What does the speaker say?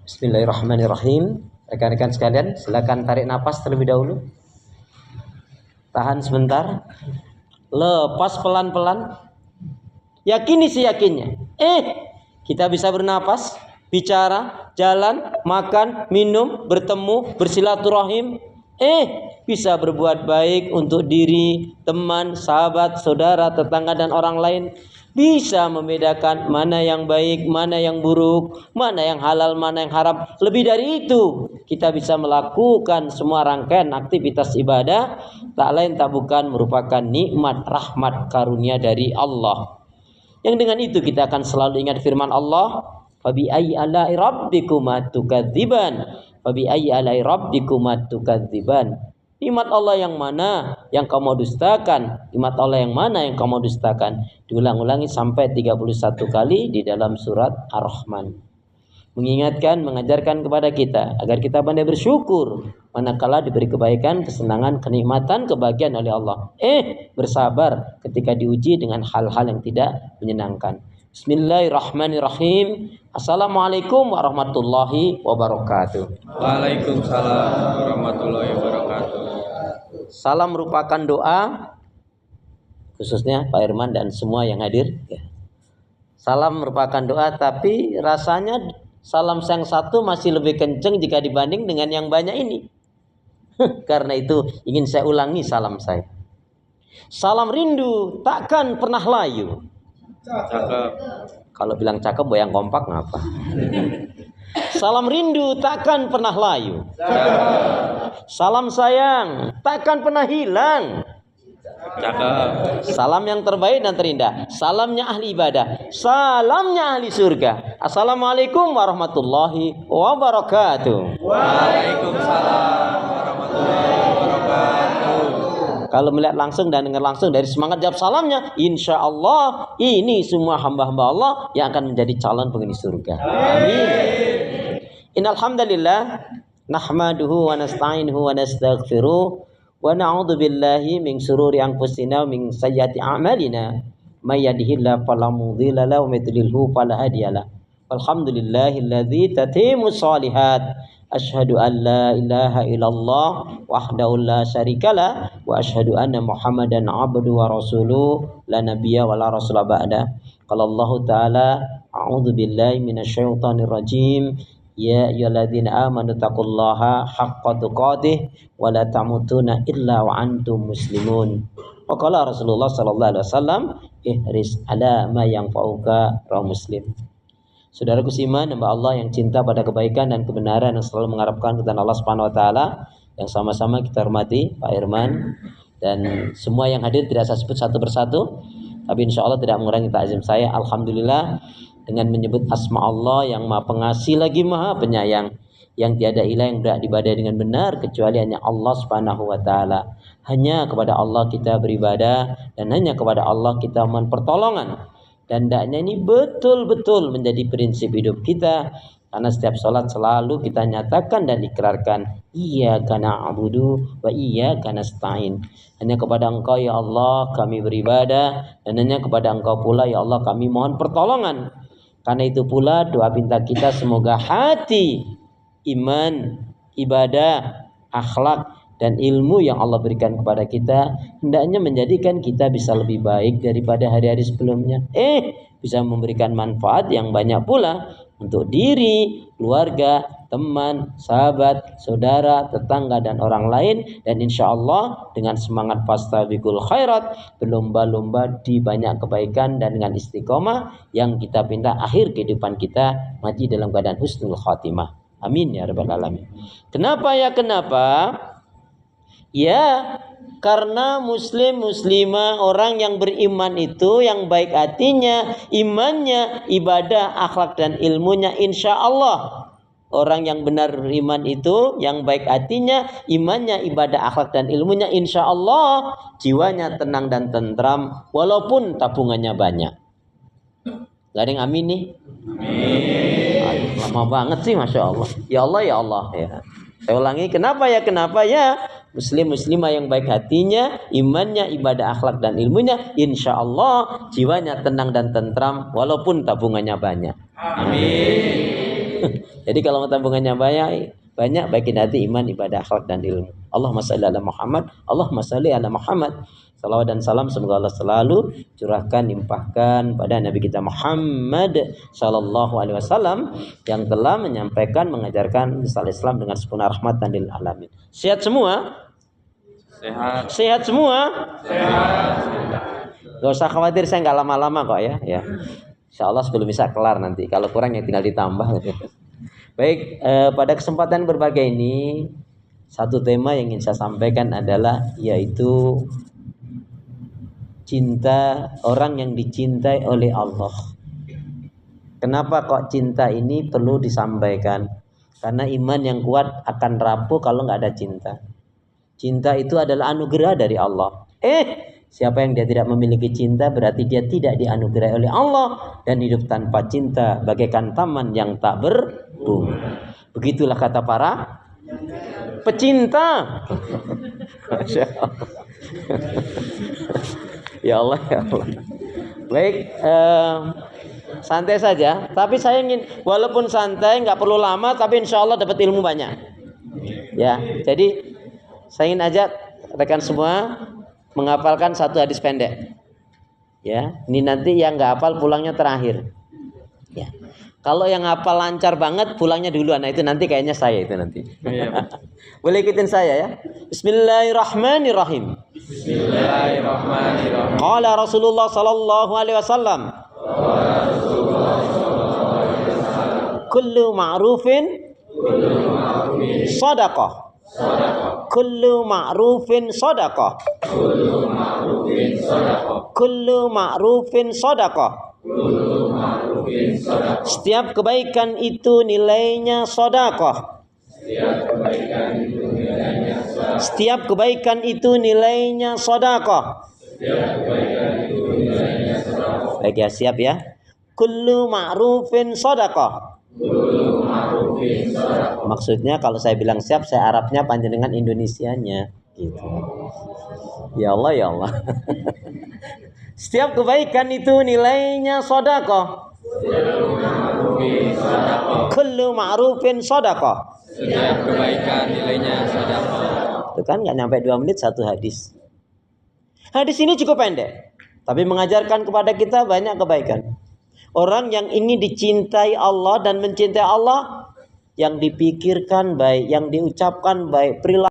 Bismillahirrahmanirrahim. Rekan-rekan sekalian, silakan tarik napas terlebih dahulu. Tahan sebentar. Lepas pelan-pelan. Yakini seyakinnya. Kita bisa bernapas, bicara, jalan, makan, minum, bertemu, bersilaturahim. Bisa berbuat baik untuk diri, teman, sahabat, saudara, tetangga dan orang lain. Bisa membedakan mana yang baik, mana yang buruk, mana yang halal, mana yang haram. Lebih dari itu, kita bisa melakukan semua rangkaian aktivitas ibadah, tak lain tak bukan merupakan nikmat, rahmat, karunia dari Allah. Yang dengan itu kita akan selalu ingat firman Allah, "Fabi ayyi ala'i rabbikuma tukadziban." Fabi ayyi ala'i rabbikuma tukadziban. Nikmat Allah yang mana yang kamu dustakan? Nikmat Allah yang mana yang kamu dustakan? Diulang-ulangi sampai 31 kali di dalam surat Ar-Rahman. Mengingatkan, mengajarkan kepada kita agar kita pandai bersyukur manakala diberi kebaikan, kesenangan, kenikmatan, kebahagiaan oleh Allah. Bersabar ketika diuji dengan hal-hal yang tidak menyenangkan. Bismillahirrahmanirrahim. Assalamualaikum warahmatullahi wabarakatuh. Waalaikumsalam warahmatullahi wabarakatuh. Salam merupakan doa, khususnya Pak Irman dan semua yang hadir. Salam merupakan doa, tapi rasanya salam yang satu masih lebih kenceng jika dibanding dengan yang banyak ini. Karena itu ingin saya ulangi salam saya. Salam rindu takkan pernah layu. Cakep. Kalau bilang cakep boyang kompak ngapa? Salam rindu takkan pernah layu. Salam sayang takkan pernah hilang. Cakep. Salam yang terbaik dan terindah. Salamnya ahli ibadah. Salamnya ahli surga. Assalamualaikum warahmatullahi wabarakatuh. Waalaikumsalam warahmatullahi wabarakatuh. Kalau melihat langsung dan dengar langsung dari semangat jawab salamnya, insya Allah ini semua hamba-hamba Allah yang akan menjadi calon penghuni surga. Amin. Innalhamdalillah nahmaduhu wa nasta'inuhu wa nastaghfiruh wa na'udzu billahi min syururi anfusina wa min sayyiati a'malina. May yahdihillahu fala mudilla lahu wa may yudlilhu fala hadiyalah. Alhamdulillahilladzi tatimmu shalihat. Asyhadu an la ilaha illallah wahdahu la syarikalah wa asyhadu anna Muhammadan abduhu wa rasuluh la nabiyya wa la rasula ba'da. Qala Allah Ta'ala a'udzu billahi minasyaitonir rajim. Ya ayyuhalladzina amanu taqullaha haqqa tuqatih wa la tamutunna illa wa antum muslimun. Wa qala Rasulullah sallallahu alaihi wasallam ihris ala ma yanfa'uka rawahu Muslim. Saudaraku seiman, hamba Allah yang cinta pada kebaikan dan kebenaran yang selalu mengharapkan kepada Allah Subhanahu wa taala, yang sama-sama kita hormati Pak Irman dan semua yang hadir tidak saya sebut satu persatu, tapi insya Allah tidak mengurangi takzim saya. Alhamdulillah dengan menyebut asma Allah yang Maha Pengasih lagi Maha Penyayang, yang tiada ilah yang berhak diibadahi dengan benar kecuali hanya Allah Subhanahu wa taala. Hanya kepada Allah kita beribadah dan hanya kepada Allah kita mohon pertolongan. Dan hendaknya ini betul-betul menjadi prinsip hidup kita, karena setiap sholat selalu kita nyatakan dan ikrarkan iyyaka na'budu wa iyyaka nasta'in. Hanya kepada Engkau ya Allah kami beribadah, dan hanya kepada Engkau pula ya Allah kami mohon pertolongan. Karena itu pula doa pinta kita semoga hati, iman, ibadah, akhlak dan ilmu yang Allah berikan kepada kita hendaknya menjadikan kita bisa lebih baik daripada hari-hari sebelumnya. Bisa memberikan manfaat yang banyak pula untuk diri, keluarga, teman, sahabat, saudara, tetangga dan orang lain. Dan insya Allah dengan semangat fastabiqul khairat, berlomba-lomba di banyak kebaikan dan dengan istiqomah yang kita pinta akhir kehidupan kita mati dalam keadaan husnul khatimah. Amin ya rabbal alamin. Kenapa ya kenapa? Ya, karena muslim muslimah orang yang beriman itu yang baik hatinya, imannya, ibadah, akhlak dan ilmunya insya Allah. Orang yang benar beriman itu yang baik hatinya, imannya, ibadah, akhlak dan ilmunya insya Allah jiwanya tenang dan tentram walaupun tabungannya banyak. Gak ada yang amin nih? Amin. Lama banget sih masya Allah. Ya Allah ya Allah ya. Saya ulangi, kenapa ya kenapa ya? Muslim muslimah yang baik hatinya, imannya, ibadah, akhlak dan ilmunya insya Allah jiwanya tenang dan tentram walaupun tabungannya banyak. Amin. Jadi kalau tabungannya banyak baikin hati, iman, ibadah, akhlak dan ilmu. Allahumma shalli ala Muhammad, Allahumma shalli ala Muhammad. Salawat dan salam semoga Allah selalu curahkan, limpahkan pada Nabi kita Muhammad sallallahu alaihi wasallam yang telah menyampaikan, mengajarkan Islam dengan sempurna, rahmatan lil alamin. Sehat semua? Sehat. Sehat semua? Sehat. Gak usah khawatir, saya nggak lama-lama kok ya. Insya Allah sebelum bisa kelar nanti. Kalau kurang ya tinggal ditambah. Baik, pada kesempatan berbagai ini satu tema yang ingin saya sampaikan adalah yaitu cinta, orang yang dicintai oleh Allah. Kenapa kok cinta ini perlu disampaikan? Karena iman yang kuat akan rapuh kalau nggak ada cinta. Cinta itu adalah anugerah dari Allah. Siapa yang dia tidak memiliki cinta berarti dia tidak dianugerahi oleh Allah, dan hidup tanpa cinta bagaikan taman yang tak berbunga. Begitulah kata para pecinta. Masya Allah. Ya Allah, ya Allah. Baik, santai saja. Tapi saya ingin, walaupun santai, nggak perlu lama, tapi insya Allah dapat ilmu banyak. Ya, jadi saya ingin ajak rekan semua menghafalkan satu hadis pendek. Ya, ini nanti yang nggak hafal pulangnya terakhir. Ya, kalau yang hafal lancar banget pulangnya duluan. Nah itu nanti kayaknya saya itu nanti. Iya. Boleh ikutin saya ya. Bismillahirrahmanirrahim. Bismillahirrahmanirrahim. Qala Rasulullah sallallahu alaihi wasallam. Kullu ma'rufin shadaqah. Kullu ma'rufin shadaqah. Kullu ma'rufin shadaqah. Setiap kebaikan itu nilainya sedekah. Setiap kebaikan itu nilainya sedekah. Baik ya, siap ya. Kullu ma'rufin sedekah. Maksudnya kalau saya bilang siap, saya Arabnya panjenengan Indonesianya gitu. Ya Allah, ya Allah. Setiap kebaikan itu nilainya sedekah. Kullu ma'rufin sedekah. Setiap kebaikan nilainya sedekah. Itu kan nggak nyampe 2 menit satu hadis. Hadis ini cukup pendek, tapi mengajarkan kepada kita banyak kebaikan. Orang yang ingin dicintai Allah dan mencintai Allah, yang dipikirkan baik, yang diucapkan baik, perilaku